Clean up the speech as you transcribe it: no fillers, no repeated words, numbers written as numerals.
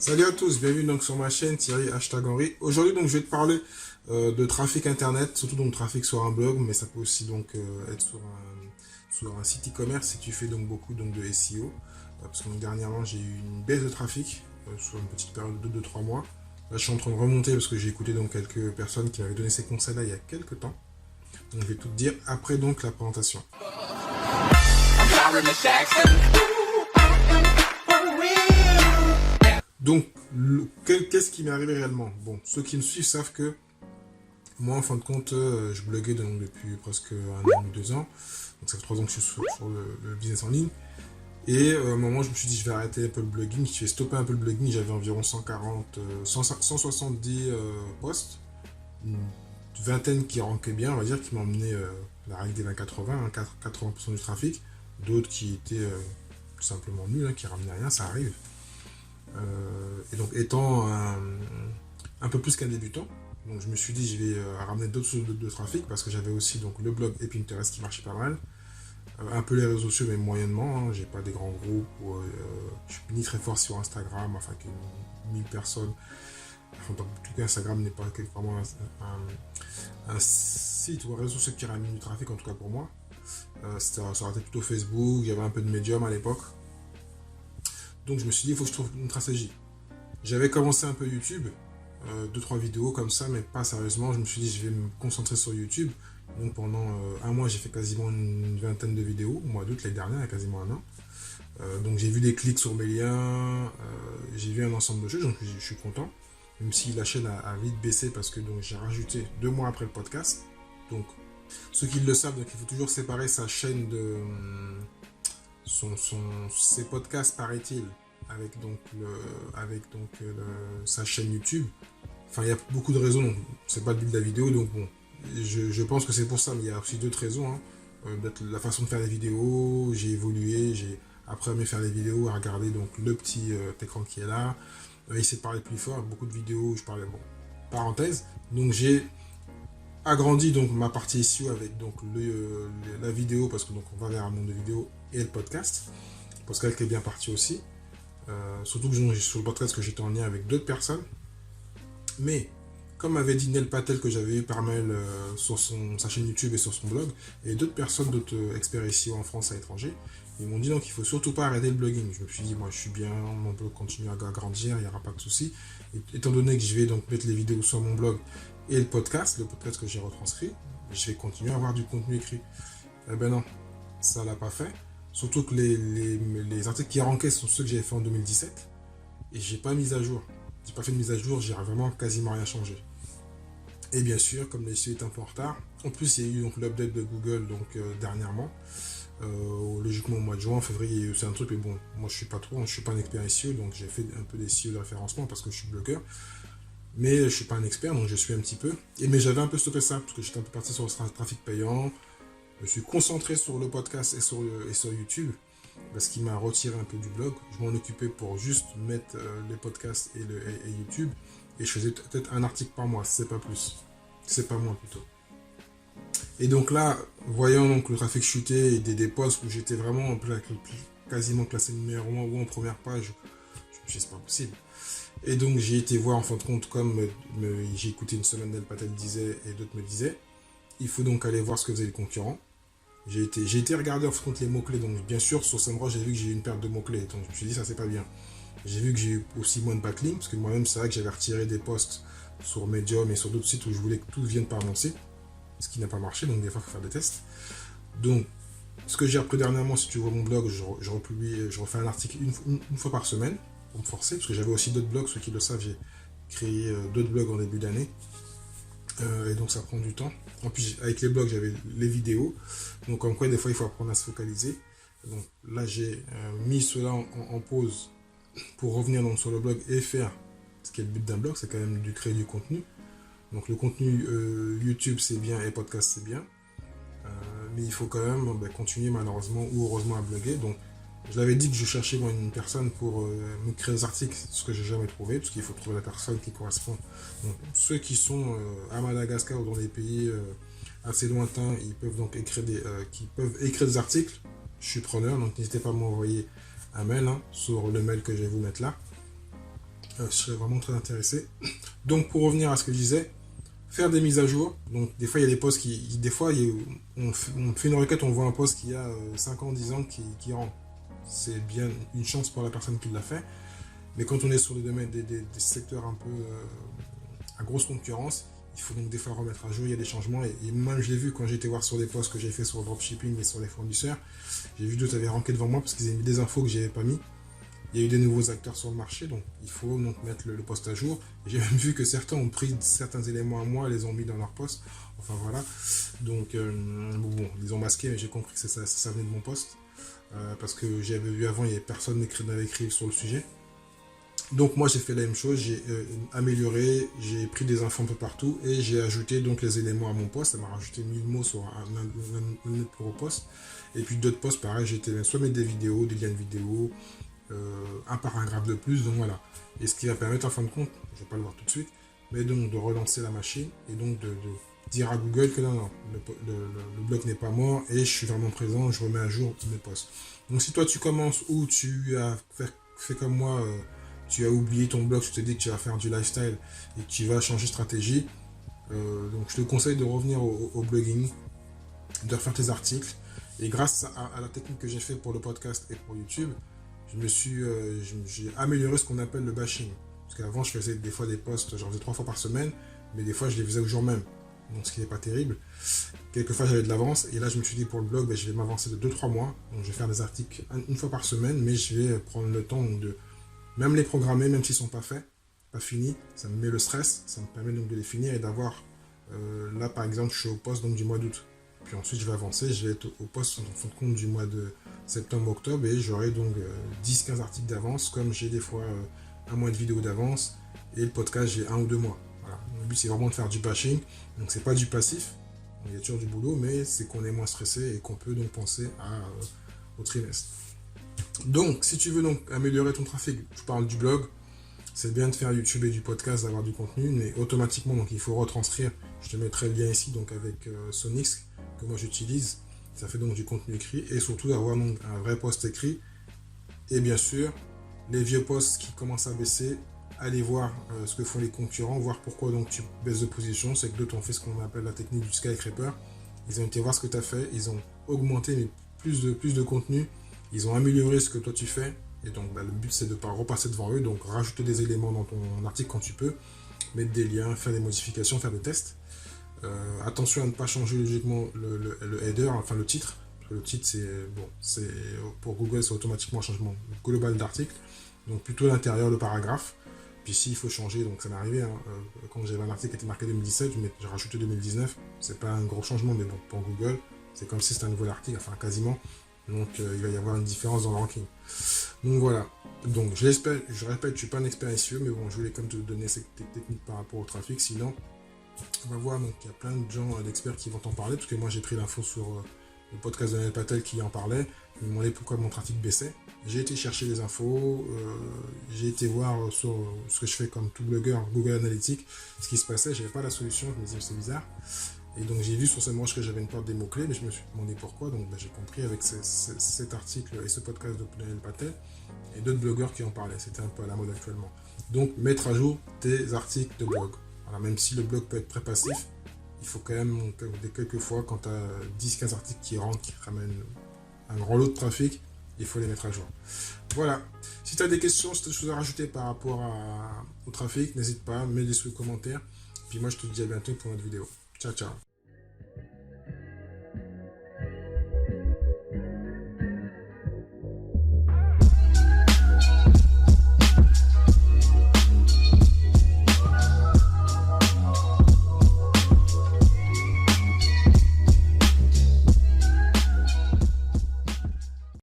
Salut à tous, bienvenue donc sur ma chaîne Thierry #Henry. Aujourd'hui donc je vais te parler de trafic internet, surtout donc trafic sur un blog, mais ça peut aussi donc être sur un site e-commerce si tu fais donc beaucoup donc de SEO. Parce que donc, dernièrement j'ai eu une baisse de trafic sur une petite période de 2-3 mois. Là je suis en train de remonter parce que j'ai écouté donc quelques personnes qui m'avaient donné ces conseils là il y a quelques temps. Donc je vais tout te dire après donc la présentation. Donc, qu'est-ce qui m'est arrivé réellement? Bon, ceux qui me suivent savent que moi, en fin de compte, je bloguais donc depuis presque 1 an ou 2 ans. Donc, ça fait 3 ans que je suis sur le business en ligne. Et à un moment, je me suis dit, je vais arrêter un peu le blogging. Je vais stopper un peu le blogging. J'avais environ 170 posts. Une vingtaine qui rankaient bien, on va dire, qui m'emmenaient la règle des 20-80, hein, 80% du trafic. D'autres qui étaient tout simplement nuls, hein, qui ramenaient rien, ça arrive. Et donc étant un peu plus qu'un débutant, donc je me suis dit je vais ramener d'autres sources de trafic parce que j'avais aussi donc le blog et Pinterest qui marchait pas mal, un peu les réseaux sociaux mais moyennement, hein, j'ai pas des grands groupes, je suis ni très fort sur Instagram, enfin que 1000 personnes, enfin, en tout cas Instagram n'est pas vraiment un site ou un réseau social qui ramène du trafic en tout cas pour moi, ça aurait été plutôt Facebook, il y avait un peu de Medium à l'époque. Donc je me suis dit, il faut que je trouve une stratégie. J'avais commencé un peu YouTube, 2-3 vidéos comme ça, mais pas sérieusement. Je me suis dit, je vais me concentrer sur YouTube. Donc pendant un mois, j'ai fait quasiment une vingtaine de vidéos, au mois d'août l'année dernière, il y a quasiment un an. Donc j'ai vu des clics sur mes liens, j'ai vu un ensemble de choses, donc je suis content. Même si la chaîne a vite baissé parce que j'ai rajouté 2 mois après le podcast. Donc ceux qui le savent, donc il faut toujours séparer sa chaîne de... ses podcasts, paraît-il, avec sa chaîne YouTube. Enfin, il y a beaucoup de raisons, donc c'est pas le but de la vidéo, donc bon, je pense que c'est pour ça, mais il y a aussi d'autres raisons, hein. La façon de faire les vidéos, j'ai évolué, j'ai après aimé faire les vidéos, à regarder donc le petit écran qui est là, essayer de parler plus fort, beaucoup de vidéos où je parlais, bon, parenthèse, donc j'ai agrandi donc ma partie SEO avec donc la vidéo, parce que donc on va vers un monde de vidéo, et le podcast. Le podcast qui est bien parti aussi. Surtout que sur le podcast que j'étais en lien avec d'autres personnes. Mais comme m'avait dit Nel Patel que j'avais eu par mail sur sa chaîne YouTube et sur son blog, et d'autres personnes, d'autres experts SEO en France à l'étranger, ils m'ont dit donc il faut surtout pas arrêter le blogging. Je me suis dit moi je suis bien, mon blog continue à grandir, il n'y aura pas de souci. Étant donné que je vais donc mettre les vidéos sur mon blog et le podcast que j'ai retranscrit, je vais continuer à avoir du contenu écrit. Eh ben non, ça l'a pas fait. Surtout que les articles qui rankaient sont ceux que j'avais fait en 2017. Et j'ai pas mis à jour. J'ai pas fait de mise à jour, j'ai vraiment quasiment rien changé. Et bien sûr, comme les SEO est un peu en retard, en plus il y a eu donc l'update de Google donc dernièrement. Logiquement au mois de juin, en février, c'est un truc, mais bon, moi je suis pas trop, je suis pas un expert SEO, donc j'ai fait un peu des SEO de référencement parce que je suis blogueur. Mais je suis pas un expert, donc je suis un petit peu. Mais j'avais un peu stoppé ça, parce que j'étais un peu parti sur le trafic payant. Je me suis concentré sur le podcast et sur YouTube, parce qu'il m'a retiré un peu du blog. Je m'en occupais pour juste mettre les podcasts et YouTube, et je faisais peut-être un article par mois, c'est pas plus. C'est pas moins plutôt. Et donc là, voyant donc le trafic chuter et des posts où j'étais vraiment quasiment classé numéro 1 ou en première page, je me suis dit c'est pas possible. Et donc j'ai été voir en fin de compte, comme j'ai écouté une semaine Nel Patel disait et d'autres me disaient, il faut donc aller voir ce que faisaient les concurrents. J'ai été regarder en fin de compte les mots-clés, donc bien sûr sur SEMrush j'ai vu que j'ai eu une perte de mots-clés, donc je me suis dit ça c'est pas bien. J'ai vu que j'ai eu aussi moins de backlinks, parce que moi-même c'est vrai que j'avais retiré des posts sur Medium et sur d'autres sites où je voulais que tout vienne par mon site, ce qui n'a pas marché, donc des fois il faut faire des tests. Donc ce que j'ai appris dernièrement, si tu vois mon blog, je refais un article une fois par semaine, pour me forcer, parce que j'avais aussi d'autres blogs, ceux qui le savent, j'ai créé d'autres blogs en début d'année, et donc ça prend du temps. En plus avec les blogs j'avais les vidéos, donc comme quoi des fois il faut apprendre à se focaliser. Donc là j'ai mis cela en pause pour revenir donc sur le blog et faire ce qui est le but d'un blog, c'est quand même de créer du contenu. Donc le contenu YouTube c'est bien et podcast c'est bien, mais il faut quand même continuer malheureusement ou heureusement à bloguer. Donc je l'avais dit que je cherchais moi une personne pour me créer des articles, ce que j'ai jamais trouvé, parce qu'il faut trouver la personne qui correspond. Donc ceux qui sont à Madagascar ou dans des pays assez lointains, ils peuvent donc écrire des articles. Je suis preneur, donc n'hésitez pas à m'envoyer un mail sur le mail que je vais vous mettre là. je serais vraiment très intéressé. Donc pour revenir à ce que je disais, faire des mises à jour. Donc des fois il y a des posts des fois on fait une requête, on voit un post qui a 5 ans, 10 ans qui rentre. C'est bien une chance pour la personne qui l'a fait. Mais quand on est sur des domaines, des secteurs un peu à grosse concurrence, il faut donc des fois remettre à jour, il y a des changements. Et moi je l'ai vu quand j'ai été voir sur des posts que j'ai fait sur le dropshipping et sur les fournisseurs. J'ai vu d'autres avaient ranké devant moi parce qu'ils avaient mis des infos que je n'avais pas mis. Il y a eu des nouveaux acteurs sur le marché, donc il faut donc mettre le poste à jour. J'ai même vu que certains ont pris certains éléments à moi, les ont mis dans leur poste. Enfin voilà. Donc bon, ils ont masqué, mais j'ai compris que ça venait de mon poste. Parce que j'avais vu avant, il n'y avait personne n'avait écrit sur le sujet. Donc moi j'ai fait la même chose, j'ai amélioré, j'ai pris des infos un peu partout et j'ai ajouté donc les éléments à mon poste. Ça m'a rajouté 1000 mots sur un autre poste. Et puis d'autres posts pareil, j'ai soit mettre des vidéos, des liens de vidéos, un paragraphe de plus, donc voilà. Et ce qui va permettre en fin de compte, je ne vais pas le voir tout de suite, mais donc de relancer la machine et donc de dire à Google que non, le blog n'est pas mort et je suis vraiment présent, je remets à jour mes posts. Donc si toi tu commences ou tu as fait comme moi, tu as oublié ton blog, tu te dis que tu vas faire du lifestyle et que tu vas changer de stratégie, donc je te conseille de revenir au blogging, de refaire tes articles. Et grâce à la technique que j'ai fait pour le podcast et pour YouTube, j'ai amélioré ce qu'on appelle le bashing. Parce qu'avant, je faisais des fois des posts, j'en faisais 3 fois par semaine, mais des fois, je les faisais au jour même. Donc, ce qui n'est pas terrible. Quelquefois, j'avais de l'avance. Et là, je me suis dit, pour le blog, je vais m'avancer de 2-3 mois. Donc, je vais faire des articles une fois par semaine, mais je vais prendre le temps de même les programmer, même s'ils ne sont pas faits, pas finis. Ça me met le stress, ça me permet donc de les finir et d'avoir... là, par exemple, je suis au poste donc, du mois d'août. Puis ensuite, je vais avancer, je vais être au poste en fin de compte du mois de septembre-octobre et j'aurai donc 10-15 articles d'avance, comme j'ai des fois un mois de vidéo d'avance et le podcast, j'ai 1 ou 2 mois. Voilà. Le but, c'est vraiment de faire du bashing, donc c'est pas du passif, il y a toujours du boulot, mais c'est qu'on est moins stressé et qu'on peut donc penser au trimestre. Donc, si tu veux donc améliorer ton trafic, je parle du blog, c'est bien de faire YouTube et du podcast, d'avoir du contenu, mais automatiquement, donc il faut retranscrire. Je te mettrai le lien ici, donc avec Sonix, que moi j'utilise. Ça fait donc du contenu écrit et surtout d'avoir donc un vrai post écrit. Et bien sûr, les vieux posts qui commencent à baisser, allez voir ce que font les concurrents, voir pourquoi donc tu baisses de position. C'est que d'autres ont fait ce qu'on appelle la technique du skyscraper. Ils ont été voir ce que tu as fait, ils ont augmenté mais plus de contenu, ils ont amélioré ce que toi tu fais. Et donc le but c'est de ne pas repasser devant eux, donc rajouter des éléments dans ton article quand tu peux, mettre des liens, faire des modifications, faire des tests. Attention à ne pas changer logiquement le header, enfin le titre. Parce que le titre c'est pour Google c'est automatiquement un changement global d'article. Donc plutôt l'intérieur, le paragraphe. Puis s'il faut changer, donc ça m'est arrivé, hein, quand j'avais un article qui était marqué 2017, j'ai rajouté 2019. C'est pas un gros changement, mais bon, pour Google, c'est comme si c'était un nouvel article, enfin quasiment. Donc il va y avoir une différence dans le ranking. Donc voilà. Donc je répète, je suis pas un expert SEO, mais bon, je voulais quand même te donner cette technique par rapport au trafic. Sinon, on va voir, donc il y a plein de gens, d'experts qui vont t'en parler, parce que moi j'ai pris l'info sur le podcast de Daniel Patel qui en parlait. Il me demandait pourquoi mon trafic baissait. J'ai été chercher les infos, j'ai été voir sur ce que je fais comme tout blogueur, Google Analytics, ce qui se passait. J'avais pas la solution, je me disais c'est bizarre. Et donc j'ai vu sur SEMrush que j'avais une porte des mots-clés, mais je me suis demandé pourquoi. Donc j'ai compris avec cet article et ce podcast de Daniel Patel et d'autres blogueurs qui en parlaient. C'était un peu à la mode actuellement. Donc mettre à jour tes articles de blog. Voilà, même si le blog peut être très passif, il faut quand même, quelques fois, quand tu as 10-15 articles qui rentrent, qui ramènent un grand lot de trafic, il faut les mettre à jour. Voilà. Si tu as des questions, si tu as des choses à rajouter par rapport au trafic, n'hésite pas, mets-les sous les commentaires. Puis moi, je te dis à bientôt pour notre vidéo. Ciao, ciao.